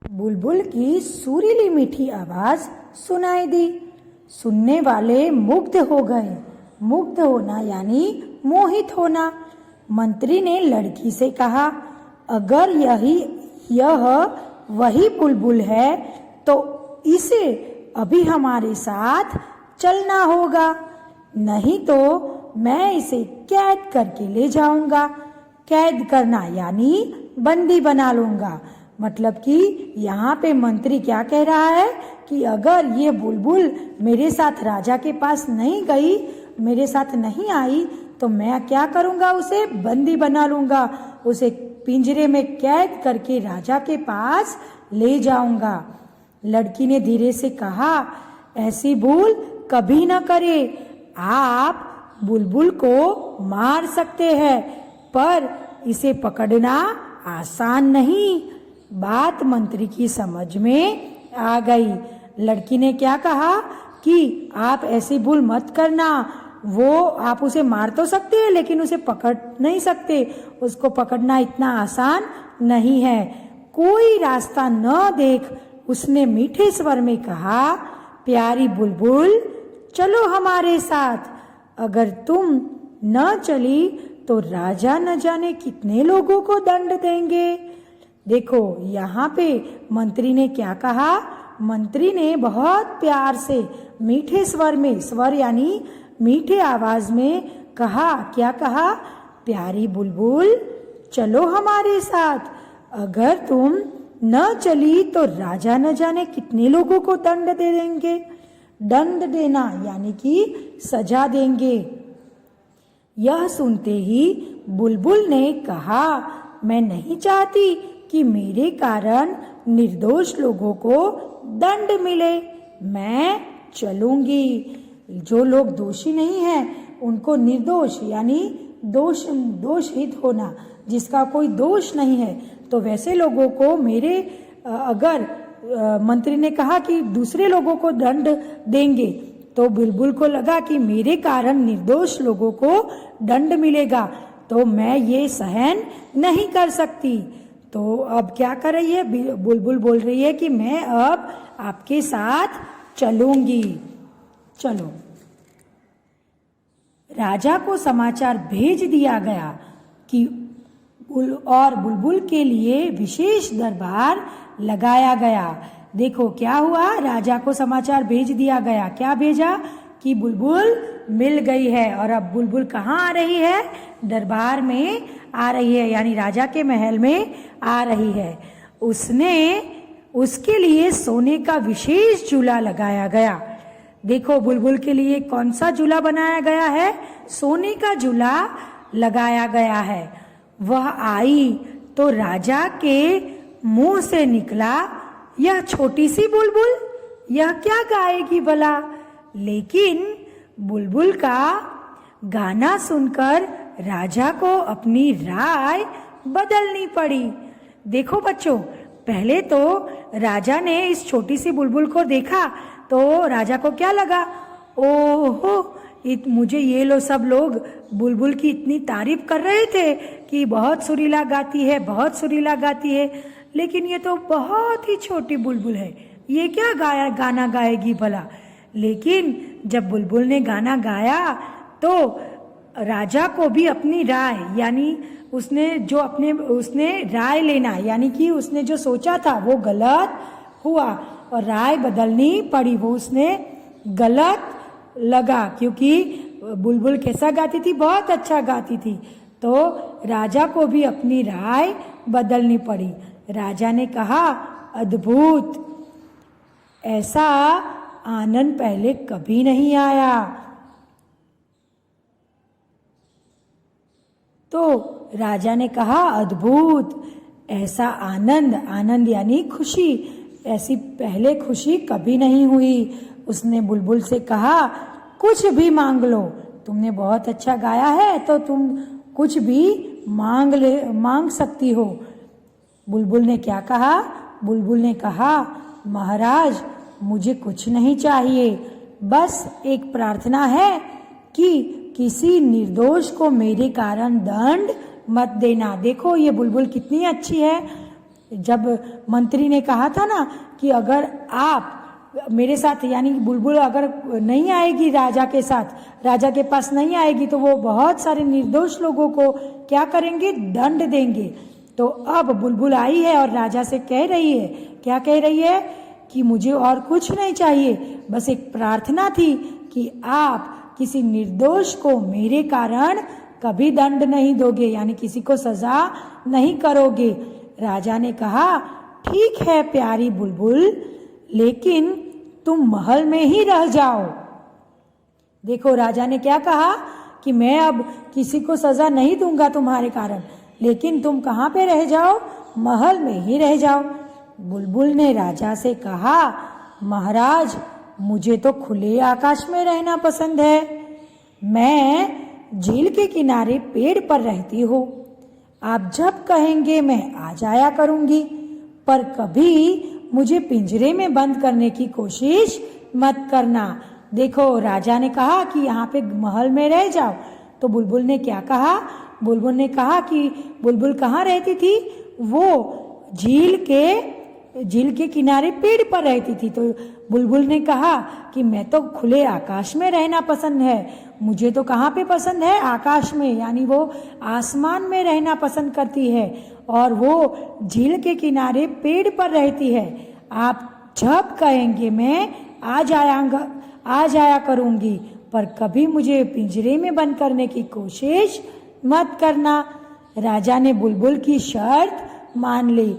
बुलबुल की सुरीली मीठी आवाज सुनाई दी। सुनने वाले मुग्ध हो गए। मुग्ध होना यानी मोहित होना। मंत्री ने लड़की से कहा, अगर यह वही बुलबुल है तो इसे अभी हमारे साथ चलना होगा, नहीं तो मैं इसे कैद करके ले जाऊंगा। कैद करना यानी बंदी बना लूंगा। मतलब कि यहाँ पे मंत्री क्या कह रहा है कि अगर ये बुलबुल मेरे साथ राजा के पास नहीं गई, मेरे साथ नहीं आई, तो मैं क्या करूँगा, उसे बंदी बना लूँगा, उसे पिंजरे में कैद करके राजा के पास ले जाऊँगा। लड़की ने धीरे से कहा, ऐसी भूल कभी न करे। आप बुलबुल को मार सकते हैं, पर इसे पकड़ना आसान नहीं। बात मंत्री की समझ में आ गई। लड़की ने क्या कहा कि आप ऐसी भूल मत करना। वो आप उसे मार तो सकते हैं, लेकिन उसे पकड़ नहीं सकते। उसको पकड़ना इतना आसान नहीं है। कोई रास्ता न देख उसने मीठे स्वर में कहा, प्यारी बुलबुल चलो हमारे साथ। अगर तुम न चली तो राजा न जाने कितने लोगों को दंड देंगे। देखो यहाँ पे मंत्री ने क्या कहा। मंत्री ने बहुत प्यार से मीठे स्वर में, स्वर यानी मीठे आवाज में कहा, क्या कहा, प्यारी बुलबुल चलो हमारे साथ। अगर तुम न चली तो राजा न जाने कितने लोगों को दंड दे देंगे। दंड देना यानी कि सजा देंगे। यह सुनते ही बुलबुल ने कहा, मैं नहीं चाहती कि मेरे कारण निर्दोष लोगों को दंड मिले। मैं चलूंगी। जो लोग दोषी नहीं हैं उनको निर्दोष यानी दोषहित होना, जिसका कोई दोष नहीं है, तो वैसे लोगों को मेरे अगर मंत्री ने कहा कि दूसरे लोगों को दंड देंगे, तो बुलबुल को लगा कि मेरे कारण निर्दोष लोगों को दंड मिलेगा, तो मैं ये सहन नहीं कर सकती। तो अब क्या कर रही है बुलबुल, बोल रही है कि मैं अब आपके साथ चलूंगी। चलो। राजा को समाचार भेज दिया गया कि बुलबुल के लिए विशेष दरबार लगाया गया। देखो क्या हुआ, राजा को समाचार भेज दिया गया। क्या भेजा कि बुलबुल मिल गई है। और अब बुलबुल कहाँ आ रही है, दरबार में आ रही है, यानी राजा के महल में आ रही है। उसके लिए सोने का विशेष झूला लगाया गया। देखो बुलबुल के लिए कौन सा झूला बनाया गया है, सोने का झूला लगाया गया है। वह आई तो राजा के मुंह से निकला, यह छोटी सी बुलबुल यह क्या गाएगी भला। लेकिन बुलबुल का गाना सुनकर राजा को अपनी राय बदलनी पड़ी। देखो बच्चों, पहले तो राजा ने इस छोटी सी बुलबुल को देखा तो राजा को क्या लगा, ओहो मुझे ये लो सब लोग बुलबुल की इतनी तारीफ कर रहे थे कि बहुत सुरीला गाती है, बहुत सुरीला गाती है, लेकिन ये तो बहुत ही छोटी बुलबुल है, ये क्या गाना गाएगी भला। लेकिन जब बुलबुल ने गाना गाया तो राजा को भी अपनी राय, यानी उसने राय लेना, यानी कि उसने जो सोचा था वो गलत हुआ और राय बदलनी पड़ी। वो उसने गलत लगा, क्योंकि बुलबुल कैसा गाती थी, बहुत अच्छा गाती थी। तो राजा को भी अपनी राय बदलनी पड़ी। राजा ने कहा, अद्भुत, ऐसा आनंद पहले कभी नहीं आया। तो राजा ने कहा, अद्भुत, ऐसा आनंद यानी खुशी, ऐसी पहले खुशी कभी नहीं हुई। उसने बुलबुल से कहा, कुछ भी मांग लो, तुमने बहुत अच्छा गाया है तो तुम कुछ भी मांग सकती हो। बुलबुल ने क्या कहा, बुलबुल ने कहा, महाराज मुझे कुछ नहीं चाहिए, बस एक प्रार्थना है कि किसी निर्दोष को मेरे कारण दंड मत देना। देखो ये बुलबुल कितनी अच्छी है, जब मंत्री ने कहा था ना कि अगर आप मेरे साथ, यानी बुलबुल अगर नहीं आएगी राजा के साथ, राजा के पास नहीं आएगी, तो वो बहुत सारे निर्दोष लोगों को क्या करेंगे, दंड देंगे। तो अब बुलबुल आई है और राजा से कह रही है, क्या कह रही है कि मुझे और कुछ नहीं चाहिए, बस एक प्रार्थना थी कि आप किसी निर्दोष को मेरे कारण कभी दंड नहीं दोगे, यानी किसी को सजा नहीं करोगे। राजा ने कहा, ठीक है प्यारी बुलबुल, लेकिन तुम महल में ही रह जाओ। देखो राजा ने क्या कहा कि मैं अब किसी को सजा नहीं दूंगा तुम्हारे कारण, लेकिन तुम कहाँ पे रह जाओ, महल में ही रह जाओ। बुलबुल ने राजा से कहा, महाराज मुझे तो खुले आकाश में रहना पसंद है, मैं झील के किनारे पेड़ पर रहती हूँ, आप जब कहेंगे मैं आ जाया करूंगी, पर कभी मुझे पिंजरे में बंद करने की कोशिश मत करना। देखो राजा ने कहा कि यहाँ पे महल में रह जाओ, तो बुलबुल ने क्या कहा, बुलबुल ने कहा कि बुलबुल कहाँ रहती थी, वो झील के किनारे पेड़ पर रहती थी। तो बुलबुल ने कहा कि मैं तो खुले आकाश में रहना पसंद है, मुझे तो कहाँ पे पसंद है, आकाश में, यानी वो आसमान में रहना पसंद करती है, और वो झील के किनारे पेड़ पर रहती है। आप जब कहेंगे मैं आ जाया करूंगी, पर कभी मुझे पिंजरे में बंद करने की कोशिश मत करना। राजा ने बुलबुल की शर्त मान ली।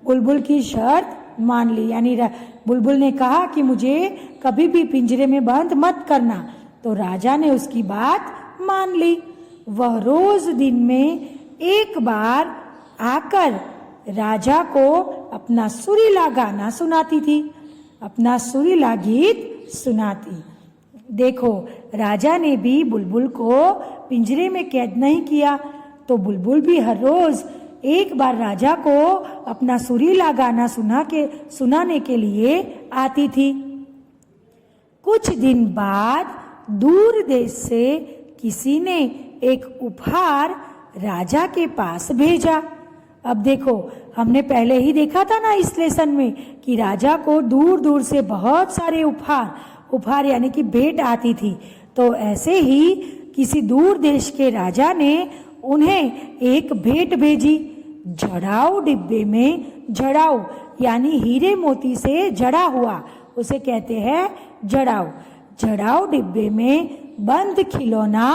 बुलबुल की शर्त मान ली, यानी बुलबुल ने कहा कि मुझे कभी भी पिंजरे में बंद मत करना, तो राजा ने उसकी बात मान ली। वह रोज दिन में एक बार आकर राजा को अपना सुरीला गाना सुनाती थी, अपना सुरीला गीत सुनाती। देखो राजा ने भी बुलबुल को पिंजरे में कैद नहीं किया, तो बुलबुल भी हर रोज एक बार राजा को अपना सुरीला गाना सुनाने के लिए आती थी। कुछ दिन बाद दूर देश से किसी ने एक उपहार राजा के पास भेजा। अब देखो हमने पहले ही देखा था ना इस लेसन में कि राजा को दूर दूर से बहुत सारे उपहार यानी कि भेंट आती थी। तो ऐसे ही किसी दूर देश के राजा ने उन्हें एक भेंट भेजी। जड़ाऊ डिब्बे में, जड़ाऊ यानी हीरे मोती से जड़ा हुआ, उसे कहते हैं जड़ाऊ। जड़ाऊ डिब्बे में बंद खिलौना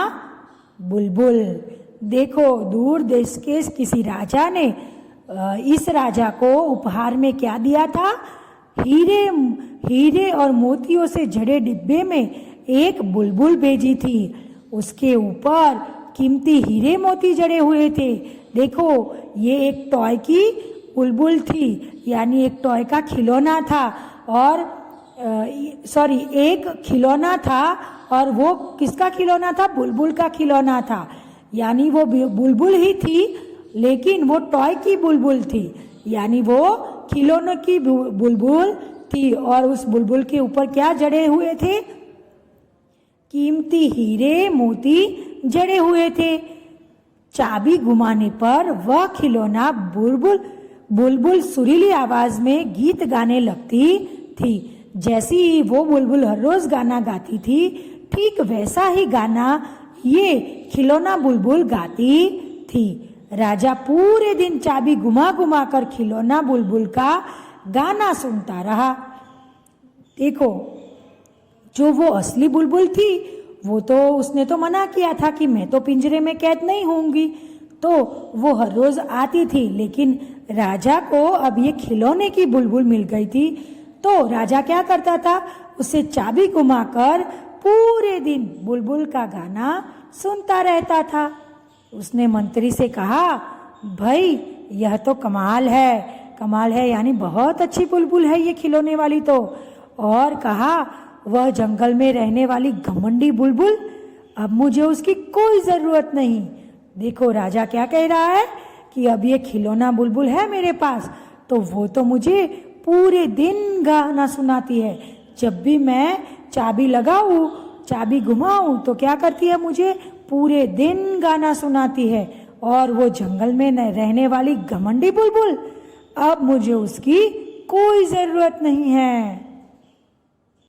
बुलबुल। देखो दूर देश के किसी राजा ने इस राजा को उपहार में क्या दिया था, हीरे और मोतियों से जड़े डिब्बे में एक बुलबुल भेजी थी। उसके ऊपर कीमती हीरे मोती जड़े हुए थे। देखो ये एक टॉय की बुलबुल थी, यानी एक टॉय का खिलौना था, और एक खिलौना था, और वो किसका खिलौना था, बुलबुल का खिलौना था। यानी वो बुलबुल ही थी, लेकिन वो टॉय की बुलबुल थी, यानी वो खिलौनों की बुलबुल थी। और उस बुलबुल के ऊपर क्या जड़े हुए थे, कीमती हीरे मोती जड़े हुए थे। चाबी घुमाने पर वह खिलौना बुलबुल सुरीली आवाज में गीत गाने लगती थी। जैसी ही वो बुलबुल हर रोज गाना गाती थी, ठीक वैसा ही गाना ये खिलौना बुलबुल गाती थी। राजा पूरे दिन चाबी घुमा घुमा कर खिलौना बुलबुल का गाना सुनता रहा। देखो जो वो असली बुलबुल थी, वो तो उसने तो मना किया था कि मैं तो पिंजरे में कैद नहीं होंगी, तो वो हर रोज आती थी। लेकिन राजा को अब ये खिलौने की बुलबुल मिल गई थी, तो राजा क्या करता था, उसे चाबी घुमाकर पूरे दिन बुलबुल का गाना सुनता रहता था। उसने मंत्री से कहा, भाई यह तो कमाल है, यानी बहुत अच्छी बुलबुल है ये खिलौने वाली तो। और कहा, वह जंगल में रहने वाली घमंडी बुलबुल, अब मुझे उसकी कोई जरूरत नहीं। देखो राजा क्या कह रहा है कि अब ये खिलौना बुलबुल है मेरे पास, तो वो तो मुझे पूरे दिन गाना सुनाती है। जब भी मैं चाबी लगाऊं, चाबी घुमाऊं, तो क्या करती है, मुझे पूरे दिन गाना सुनाती है। और वो जंगल में रहने वाली घमंडी बुलबुल, अब मुझे उसकी कोई जरूरत नहीं है।